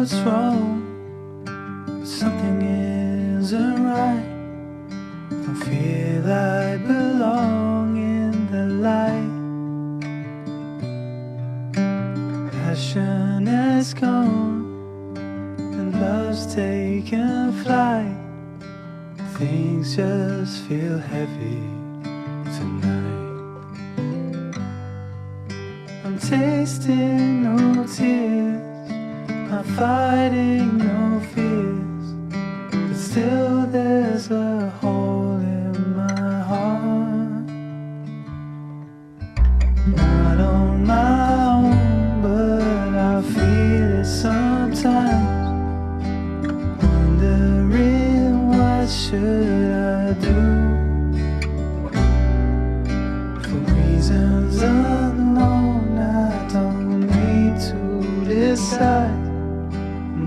what's wrong, but something isn't right. Don't feel I belong in the light. Passion has gone and love's taken flight. Things just feel heavy tonight. I'm tasting no tears, I'm fighting no fears, but still there's a hole in my heart. Not on my own, but I feel it sometimes, wondering what should I do. For reasons unknown, I don't need to decide.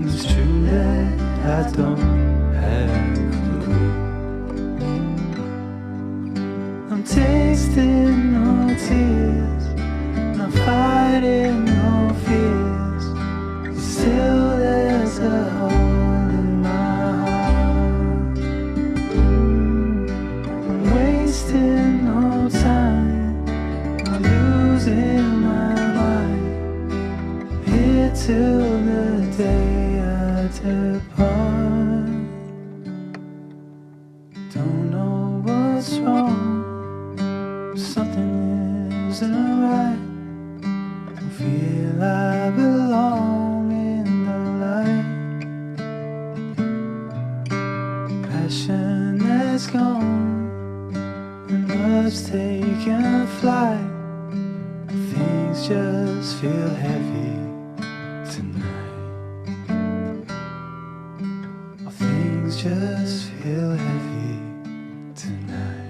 It's true that I don't have a clue. I'm tasting no tears, I'm fighting no fears, but still there's a hole in my heart. I'm wasting no time, I'm losing my mind, here till the day I depart. Don't know what's wrong, but something isn't right. Don't feel I belong in the light. Passion has gone and love's taken flight. Things just feel heavy tonight. Things just feel heavy tonight.